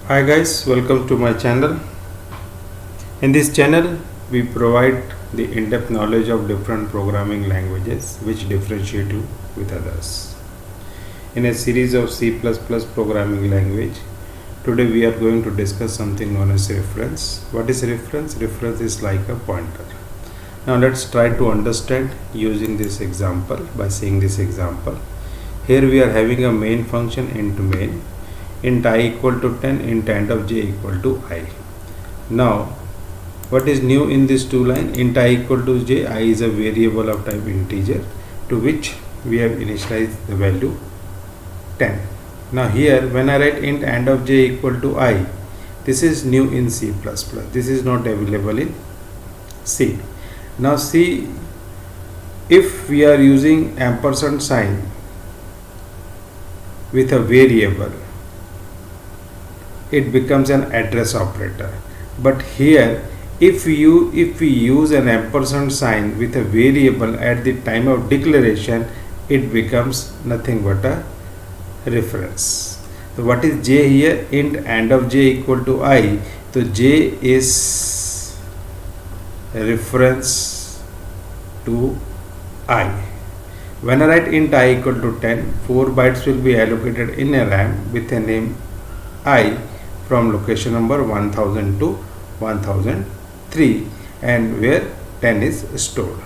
Hi guys, welcome to my channel. In this channel, we provide the in-depth knowledge of different programming languages which differentiate you with others. In a series of C++ programming language, today we are going to discuss something known as reference. What is reference? Reference is like a pointer. Now let's try to understand using this example by seeing this example. Here we are having a main function int main. Int I equal to 10, int end of j equal to I. Now, what is new in this two line? Int I equal to j, I is a variable of type integer to which we have initialized the value 10. Now here, when I write int end of j equal to I, this is new in C++. This is not available in C. Now see, if we are using ampersand sign with a variable, it becomes an address operator. But here, if we use an ampersand sign with a variable at the time of declaration, it becomes nothing but a reference. So what is j here? Int end of j equal to I. So j is reference to I. When I write int I equal to 10, 4 bytes will be allocated in a RAM with a name I from location number 1000 to 1003 and where 10 is stored.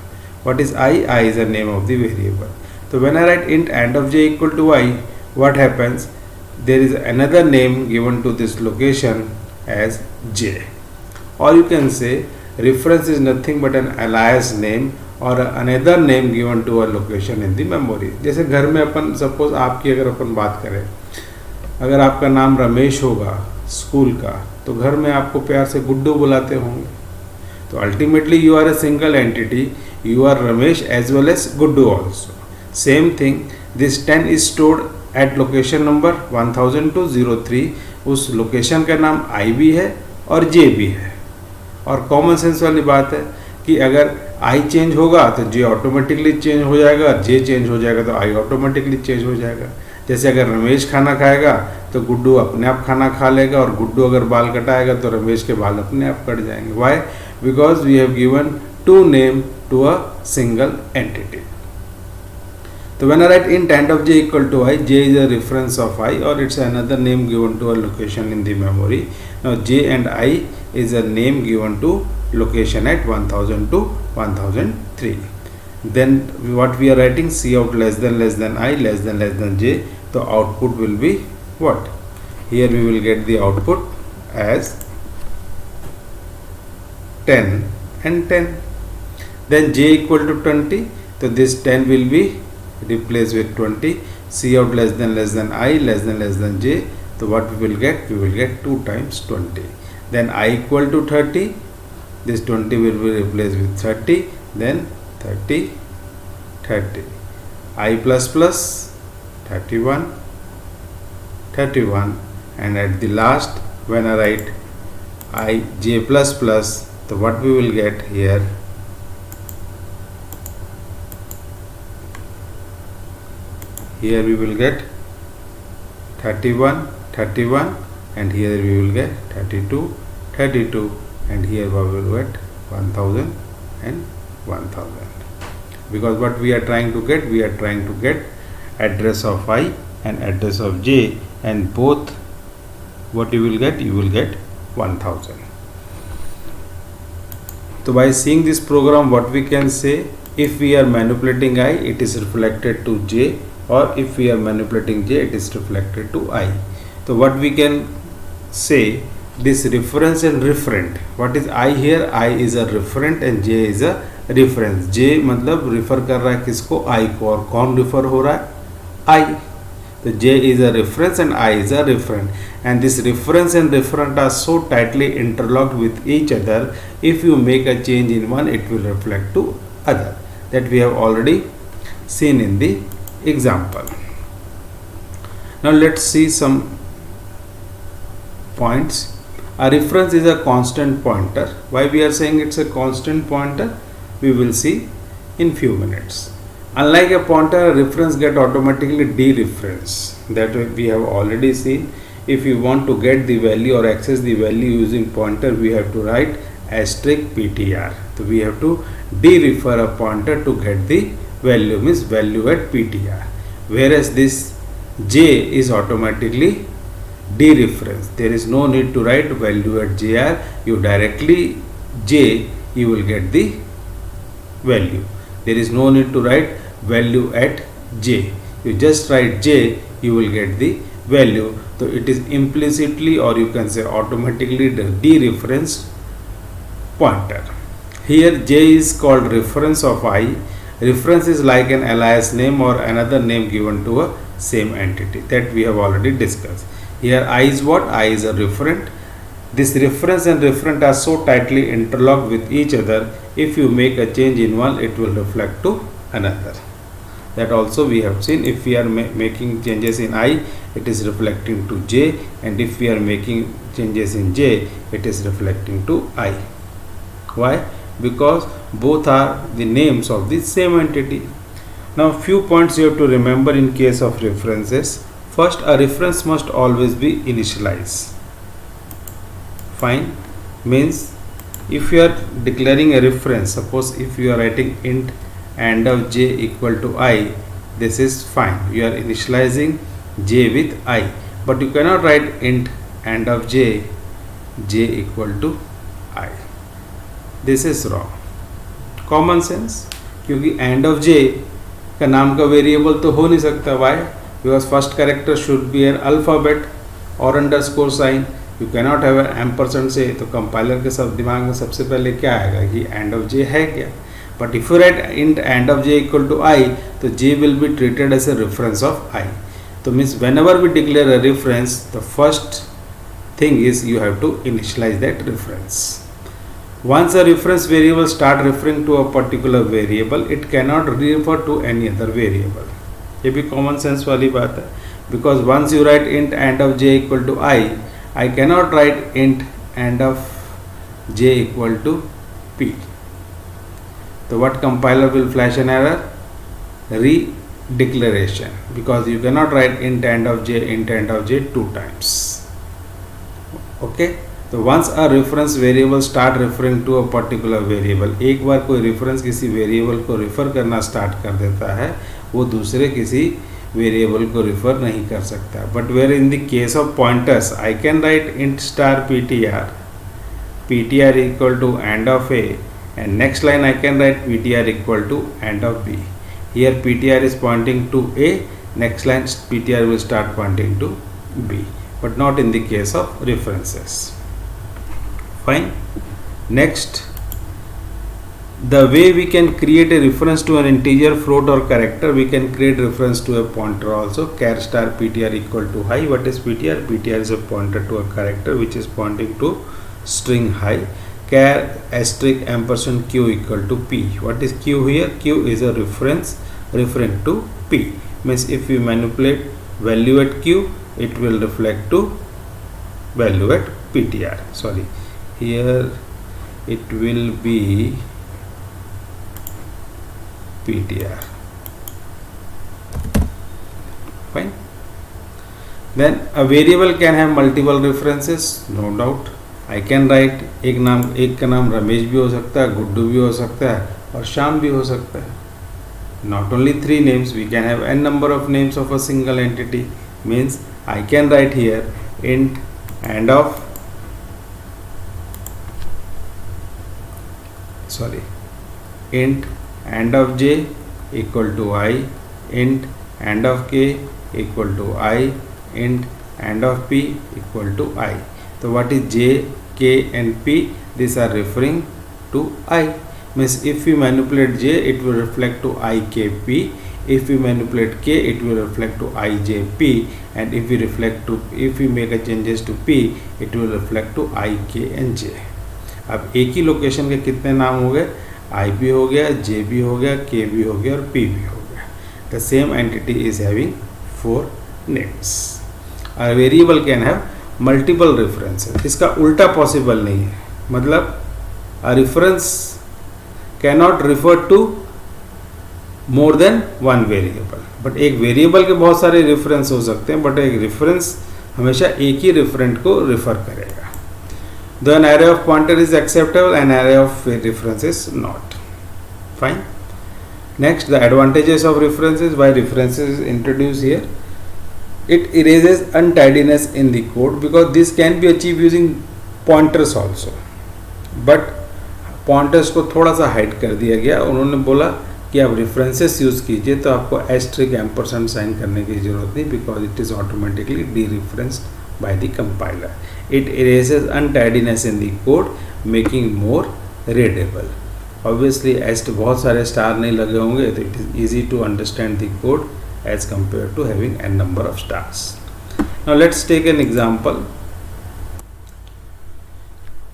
What is I? I is the name of the variable. So when I write int end of j equal to I, what happens? There is another name given to this location as j. Or you can say reference is nothing but an alias name और another name given to a location in the memory. जैसे घर में अपन suppose आपकी अगर अपन बात करें, अगर आपका नाम रमेश होगा स्कूल का, तो घर में आपको प्यार से गुड्डू बुलाते होंगे. तो ultimately you are a single entity, you are Ramesh as well as Guddu also. Same thing, this 10 is stored at location number 100203. उस लोकेशन का नाम आई भी है और जे भी है. और कॉमन सेंस वाली बात है कि अगर आई चेंज होगा तो जे ऑटोमेटिकली चेंज हो जाएगा, जे चेंज हो जाएगा तो आई ऑटोमेटिकली चेंज हो जाएगा. जैसे अगर रमेश खाना खाएगा तो गुड्डू अपने आप खाना खा लेगा, और गुड्डू अगर बाल कटाएगा तो रमेश के बाल अपने आप कट जाएंगे. Why? Because we have given two name to a single entity. तो when I write int end of j equal to I, j is a reference of I or it's another name given to a location in the memory. Now j and I is a name given to location at 1000 to 1003. Then what we are writing? Cout less than I less than j. So output will be what? Here we will get the output as 10 and 10. Then j equal to 20. So this 10 will be replaced with 20. Cout less than I less than j. So what we will get? We will get 2 times 20. Then I equal to 30. This 20 will be replaced with 30. Then 30, 30. I plus plus 31, 31. And at the last, when I write I j plus plus, so what we will get here? Here we will get 31, 31, and here we will get 32, 32, and here we will get 1000 and 1000. Because what we are trying to get? We are trying to get address of I and address of j, and both what you will get? You will get 1000. So by seeing this program, what we can say? If we are manipulating I, it is reflected to j, or if we are manipulating j, it is reflected to I. So what we can say, this reference and referent. What is I here? I is a referent and j is a reference. j मतलब refer कर रहा है किसको? I को. और कौन refer हो रहा है? I. तो j is a reference and I is a referent. And this reference and referent are so tightly interlocked with each other. If you make a change in one, it will reflect to other. That we have already seen in the example. Now let's see some points. A reference is a constant pointer. Why we are saying it's a constant pointer? We will see in few minutes. Unlike a pointer, a reference get automatically dereference. That we have already seen. if you want to get the value or access the value using pointer, we have to write asterisk ptr. So we have to derefer a pointer to get the value, means value at ptr, whereas this j is automatically dereference. There is no need to write value at jr. You directly j, you will get the value. There is no need to write value at j. You just write j, you will get the value. So it is implicitly, or you can say automatically, the dereferenced pointer. Here j is called reference of I. Reference is like an alias name or another name given to a same entity, that we have already discussed. Here I is what? I is a referent. This reference and referent are so tightly interlocked with each other, if you make a change in one, it will reflect to another. That also we have seen. If we are making changes in I, it is reflecting to j, and if we are making changes in j, it is reflecting to I. Why? Because both are the names of the same entity. Now few points you have to remember in case of references. First, a reference must always be initialized. Fine, means if you are declaring a reference, suppose if you are writing int and of j equal to I, this is fine. You are initializing j with I, but you cannot write int and of j equal to I. This is wrong. Common sense, क्योंकि end of J का नाम का variable तो हो नहीं सकता. Why? Because first character should be an alphabet और underscore sign. You cannot have ampersand से. तो कंपाइलर के सब दिमाग में सबसे पहले क्या आएगा कि एंड ऑफ जे है क्या. But if you write int end of J equal to I, तो J will be treated as a reference of I. तो means whenever we declare a reference, the first thing is you have to initialize that reference. Once a reference variable start referring to a particular variable, it cannot refer to any other variable. ये भी common sense वाली बात है. Because once you write int and of j equal to I cannot write int and of j equal to p. So what compiler will flash an error? Redeclaration, because you cannot write int and of j two times. Okay, तो once a reference variable start referring to a particular variable, एक बार कोई reference किसी variable को refer करना start कर देता है, वो दूसरे किसी variable को refer नहीं कर सकता. But where in the case of pointers, I can write int star ptr equal to and of a, and next line I can write ptr equal to and of b. Here ptr is pointing to a, next line ptr will start pointing to b, but not in the case of references. Fine. Next, the way we can create a reference to an integer, float or character, we can create reference to a pointer also. Char star ptr equal to high. What is ptr? Ptr is a pointer to a character which is pointing to string high. Char asterisk ampersand q equal to p. What is q here? Q is a reference referring to p. Means if we manipulate value at q, it will reflect to value at ptr. Sorry, here it will be ptr. Fine. Then a variable can have multiple references, no doubt. I can write एक का नाम रमेश भी हो सकता है, गुड्डू भी हो सकता है और श्याम भी हो सकता है. Not only 3 names, we can have n number of names of a single entity. Means I can write here int and of int and of j equal to I, int and of k equal to I, int and of p equal to I. So what is j, k and p? These are referring to I. Means if we manipulate j, it will reflect to I, k, p. If we manipulate k, it will reflect to I, j, p. And if we make a changes to p, it will reflect to I, k and j. अब एक ही location के कितने नाम हो गए? I भी हो गया, j भी हो गया, k भी हो गया और p भी हो गया. The same entity is having 4 names. A variable can have multiple references. इसका उल्टा पॉसिबल नहीं है. मतलब a reference cannot refer to more than one variable. But एक वेरिएबल के बहुत सारे रेफरेंस हो सकते हैं, बट एक रेफरेंस हमेशा एक ही रिफरेंट को रिफर करेगा. Though an array of pointer is acceptable, an array of reference is not. Fine. Next, the advantages of references. Why references is introduced here? It erases untidiness in the code because this can be achieved using pointers also. But pointers को थोड़ा सा hide कर दिया गया. उन्होंने बोला कि आप references यूज़ कीजिए तो आपको asterisk ampersand साइन करने की ज़रूरत नहीं, because it is automatically dereferenced by the compiler. It erases untidiness in the code, making more readable. Obviously, as बहुत सारे स्टार नहीं लगे होंगे तो it is easy to understand the code as compared to having n number of stars. Now let's take an example.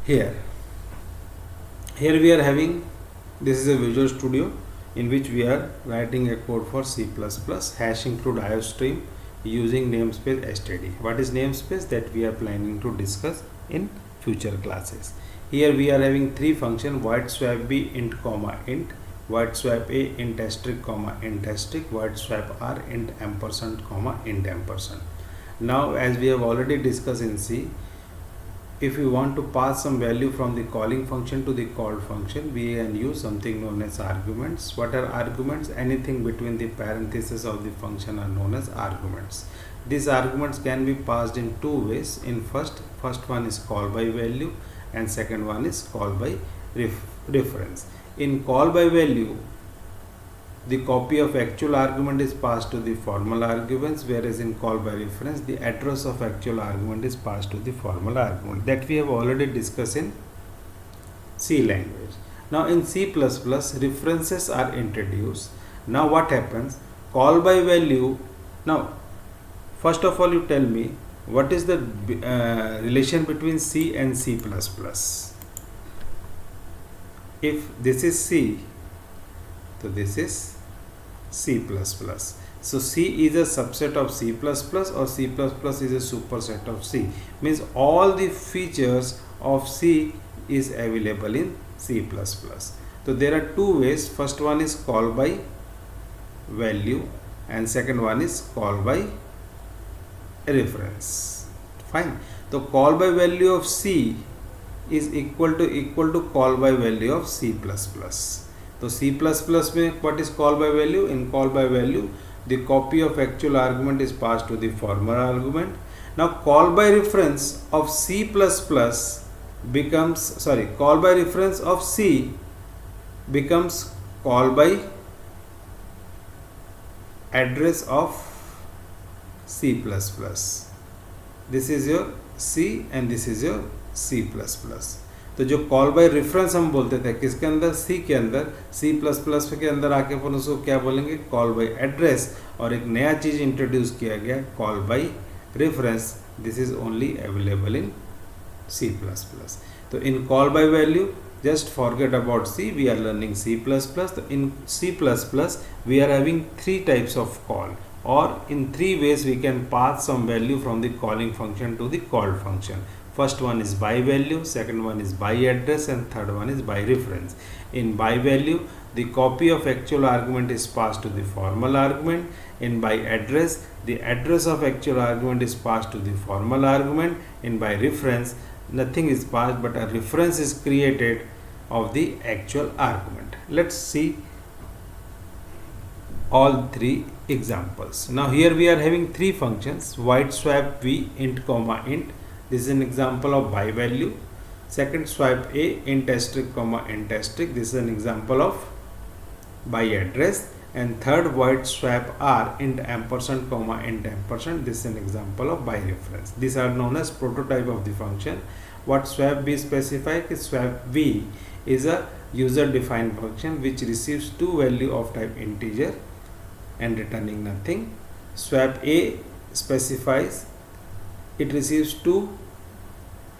Here we are having, this is a Visual Studio in which we are writing a code for C++, hash include IOStream using namespace std. What is namespace? That we are planning to discuss in future classes. Here we are having three functions: void swap b int comma int, void swap a int asterisk comma int asterisk, void swap r int ampersand comma int ampersand. Now, as we have already discussed in C, if we want to pass some value from the calling function to the called function, we can use something known as arguments. What are arguments? Anything between the parentheses of the function are known as arguments. These arguments can be passed in two ways. In first one is call by value, and second one is call by reference. In call by value, the copy of actual argument is passed to the formal arguments, whereas in call by reference, the address of actual argument is passed to the formal argument. That we have already discussed in C language. Now in C++, references are introduced. Now what happens? Call by value. Now first of all, you tell me what is the relation between C and C++. If this is C, so this is C++. So C is a subset of C++, or C++ is a superset of C. Means all the features of C is available in C++. So there are two ways. First one is call by value, and second one is call by reference. Fine. So call by value of C is equal to call by value of C++. So C++ में what is call by value? In call by value, the copy of actual argument is passed to the formal argument. Now call by reference of C++ becomes, call by reference of C becomes call by address of C++. This is your C and this is your C++. तो जो call by reference हम बोलते थे किसके अंदर? सी के अंदर. सी plus plus के अंदर आके अपन उसको क्या बोलेंगे? Call by address. और एक नया चीज़ इंट्रोड्यूस किया गया, call by reference. This is only available in C plus plus. तो in call by value, just forget about C, we are learning C++. In C++ we are having three types of call, or in three ways we can pass some value from the calling function to the called function. First one is by value, second one is by address, and third one is by reference. In by value, the copy of actual argument is passed to the formal argument. In by address, the address of actual argument is passed to the formal argument. In by reference, nothing is passed but a reference is created of the actual argument. Let's see all three examples. Now here we are having three functions: void swap v int comma int. This is an example of by value. Second, swap a int asterisk comma int asterisk. This is an example of by address. And third, void swap r int ampersand comma int ampersand. This is an example of by reference. These are known as prototype of the function. What swap b specifies is swap v is a user defined function which receives two value of type integer and returning nothing. Swap a specifies it receives two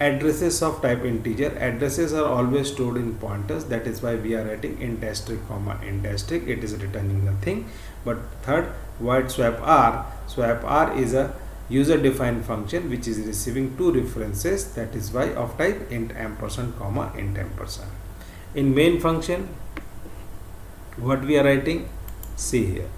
addresses of type integer. Addresses are always stored in pointers. That is why we are writing int asterisk comma int asterisk. It is returning nothing. But third, void swap r. Swap r is a user defined function which is receiving two references. That is why of type int ampersand comma int ampersand. In main function, what we are writing? See here.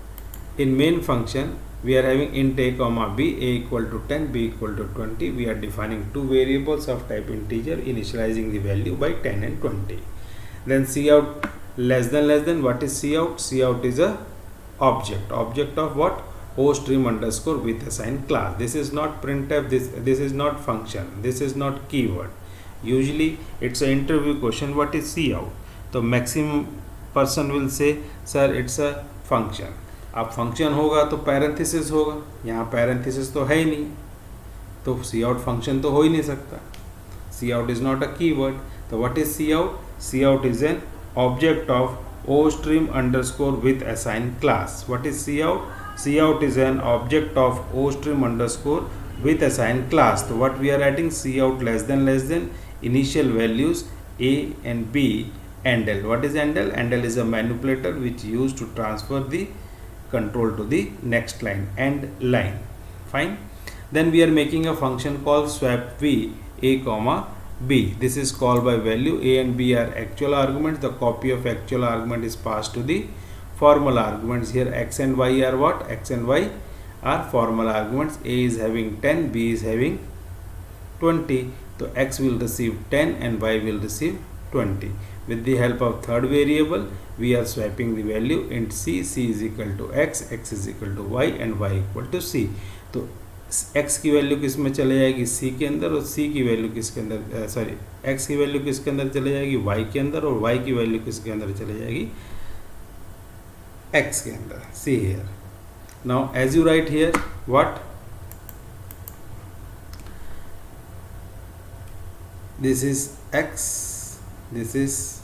In main function, we are having int a comma b, a equal to 10, b equal to 20. We are defining two variables of type integer, initializing the value by 10 and 20. Then cout less than, what is cout? Cout is a object of what? ostream underscore with assigned class. This is not printf, this is not function, this is not keyword. Usually it's an interview question, what is cout? तो maximum person will say sir it's a function. अब function होगा तो parenthesis होगा, यहाँ parenthesis तो है ही नहीं, तो cout फंक्शन तो हो ही नहीं सकता. cout is not a keyword. तो what is cout? Cout is an object of ostream underscore with assigned class. What is cout? Cout is an object of ostream underscore with assigned class. So what we are adding? Cout less than initial values a and b and l. What is and l? And l is a manipulator which used to transfer the control to the next line, and line. Fine. Then we are making a function called swap v a comma b. This is called by value. A and b are actual arguments. The copy of actual argument is passed to the formal arguments. Here x and y are what? X and y are formal arguments. A is having 10, b is having 20. So x will receive 10 and y will receive 20. With the help of third variable, we are swapping the value int c. C is equal to x, x is equal to y and y equal to c. तो x की value किस में चले जाएगी? c के अंदर, और c की वैल्यू किसके अंदर, सॉरी x की वैल्यू किसके अंदर चले जाएगी? y के अंदर, और y की वैल्यू किसके अंदर चले जाएगी? x के अंदर. See here. Now as you write here, what? This is x, this is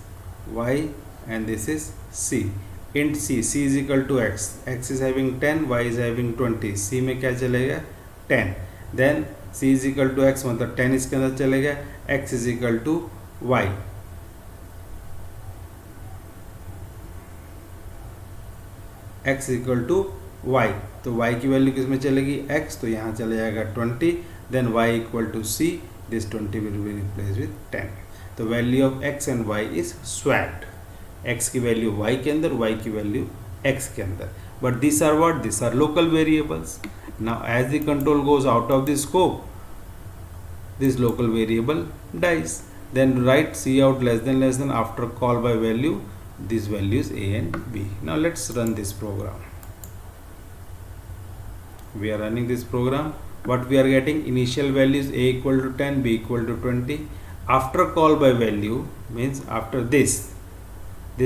y and this is c. int c, c is equal to x, x is having 10, y is having 20. c में क्या चलेगा? 10. Then c is equal to x, मतलब 10 इसके अंदर चलेगा. x is equal to y. x is equal to y. तो y की value किस में चलेगी? x, तो यहाँ चले जाएगा 20. Then y equal to c. This 20 will be replaced with 10. The value of x and y is swapped. x की वैल्यू y के अंदर, y की वैल्यू x के अंदर. But these are what? These are local variables. Now as the control goes out of the scope, this local variable dies. Then write cout less than after call by value. These values a and b. Now let's run this program. We are running this program. What we are getting? Initial values a equal to 10, b equal to 20. After call by value means after this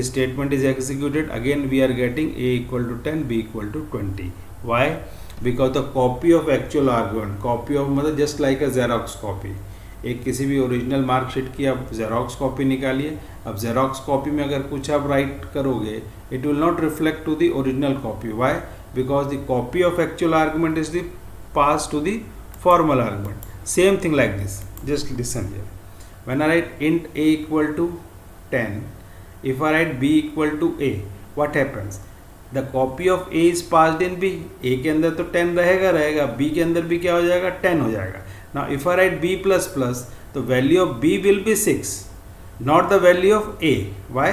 statement is executed, again we are getting a equal to 10, b equal to 20. Why? Because the copy of actual argument, copy of मतलब just like a Xerox copy. एक किसी भी original marksheet की आप xerox copy निकालिए. अब xerox copy में अगर कुछ आप राइट करोगे, it will not reflect to the original copy. Why? Because the copy of actual argument is the pass to the formal argument. Same thing like this. Just listen here. When I write int a equal to 10, if I write b equal to a, what happens? The copy of a is passed in b. a के अंदर तो 10 रहेगा, b के अंदर भी क्या हो जाएगा? 10 हो जाएगा. Now if I write b plus plus, the value of b will be 6, not the value of a. Why?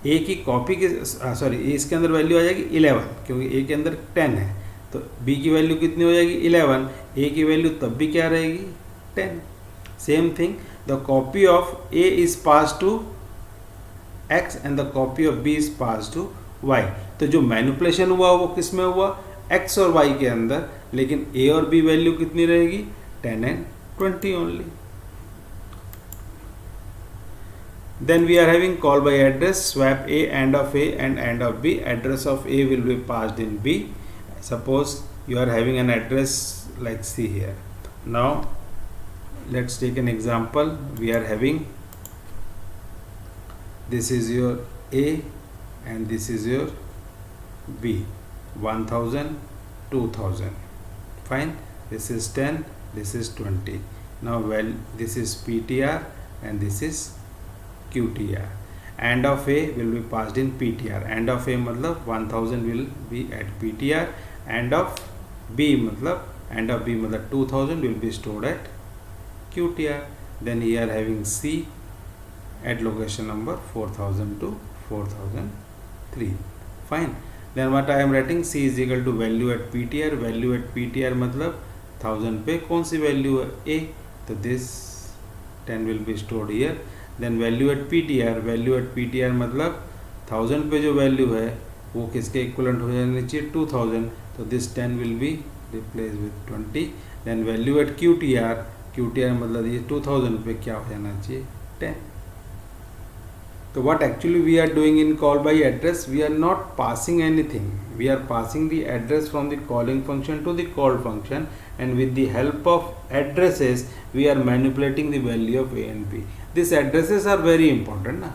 a की कॉपी के सॉरी a इसके अंदर वैल्यू आ जाएगी 11, क्योंकि a के अंदर 10 है. तो b की वैल्यू कितनी हो जाएगी? 11. a की वैल्यू तब भी क्या रहेगी? 10. Same thing, the copy of a is pass to x and the copy of b is pass to y. तो जो मैनिपुलेशन हुआ वो किस में हुआ? x और y के अंदर, लेकिन a और b वैल्यू कितनी रहेगी? 10 and 20 only. Then we are having call by address, swap a and of b. Address of a will be passed in b. Suppose you are having an address like see here. Now let's take an example. We are having, this is your a and this is your b. 1000, 2000. Fine. This is 10, this is 20. Now well, this is ptr and this is qtr. And of a will be passed in ptr. And of a मतलब 1000 will be at ptr. And of b मतलब 2000 will be stored at qtr. Then here having c at location number 4000 to 4003. Fine. then what I am writing, c is equal to value at ptr. value at ptr मतलब 1000 पे कौन सी value है, a, तो this 10 will be stored here. then value at ptr मतलब 1000 पे जो value है वो किसके इक्वलेंट हो जाना चाहिए, 2000, तो this 10 will be replaced with 20. then value at qtr मतलब ये 2000 पे क्या हो जाना चाहिए, 10. So what actually we are doing in call by address, we are not passing anything, we are passing the address from the calling function to the call function, and with the help of addresses we are manipulating the value of a and b. These addresses are very important.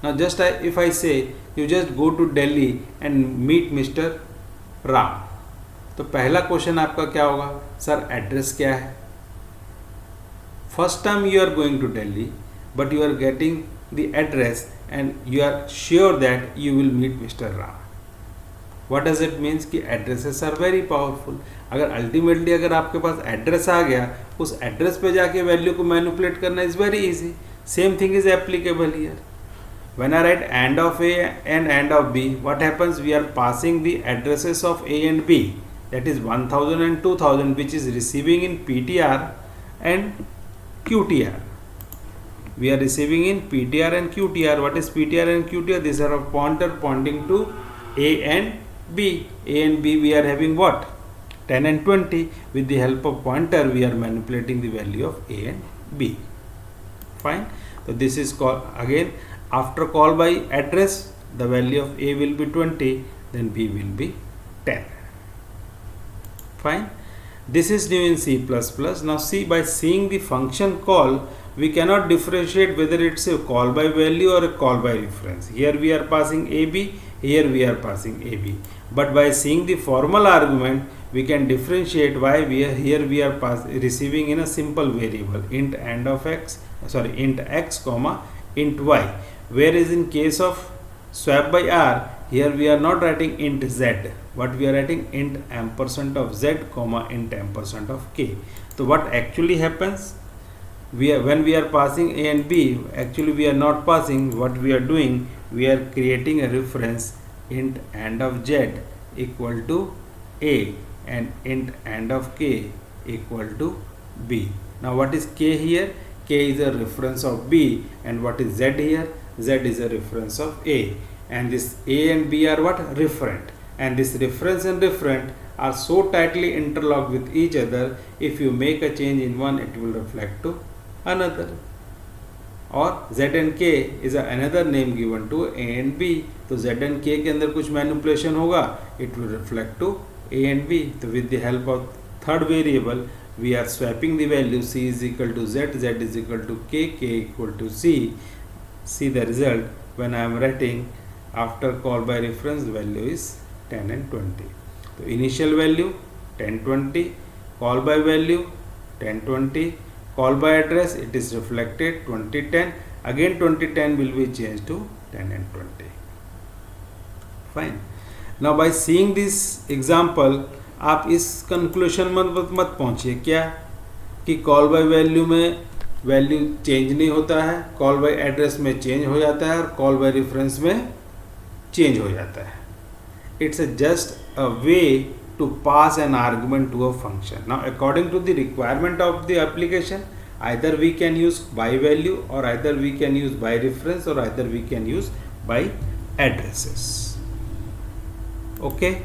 Now just if I say you just go to Delhi and meet Mr. Ram, तो पहला question आपका क्या होगा, sir address क्या है. First time you are going to Delhi but you are getting the address and you are sure that you will meet Mr. Ram. What does it means कि addresses are very powerful. अगर ultimately अगर आपके पास address आ गया, उस address पे जाके value को manipulate करना is very easy. Same thing is applicable here. When I write AND of A and AND of B, what happens? We are passing the addresses of A and B, that is 1000 and 2000, which is receiving in PTR and QTR. We are receiving in PTR and QTR. What is PTR and QTR? These are a pointer pointing to A and B. A and B we are having what? 10 and 20. With the help of pointer we are manipulating the value of A and B. Fine. So this is called, again after call by address the value of A will be 20, then B will be 10. Fine. This is new in C++. Now see, by seeing the function call, we cannot differentiate whether it's a call by value or a call by reference. Here we are passing AB, here we are passing AB. But by seeing the formal argument, we can differentiate why here we are receiving in a simple variable, int x comma int y. Whereas in case of swap by R, here we are not writing int z. What we are writing, int ampersand of z comma int ampersand of k. So what actually happens? When we are passing A and B, actually we are not passing. What we are doing, we are creating a reference, int and of z equal to A and int and of k equal to B. Now what is k here? K is a reference of B, and what is z here? Z is a reference of A, and this A and B are what? Referent, and this reference and referent are so tightly interlocked with each other. If you make a change in one, it will reflect to another. और Z and K is another name given to A and B. तो Z and K के अंदर कुछ manipulation होगा, it will reflect to A and B. तो with the help of third variable, we are swapping the value. C is equal to Z, Z is equal to K, K equal to C. See the result when I am writing after call by reference, value is 10 and 20. So initial value 10, 20, call by value 10, 20, call by address it is reflected 20, 10, again 20, 10 will be changed to 10 and 20. Fine. Now by seeing this example, आप इस conclusion मत पहुंचिए क्या कि call by value में value change नहीं होता है, call by address में चेंज हो जाता है और कॉल बाय रेफरेंस में चेंज हो जाता है. It's just a way to pass an argument to a function. Now according to the requirement of the application, either we can use by value or either we can use by reference or either we can use by addresses. Okay,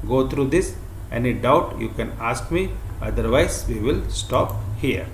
go through this. Any doubt you can ask me, otherwise we will stop here.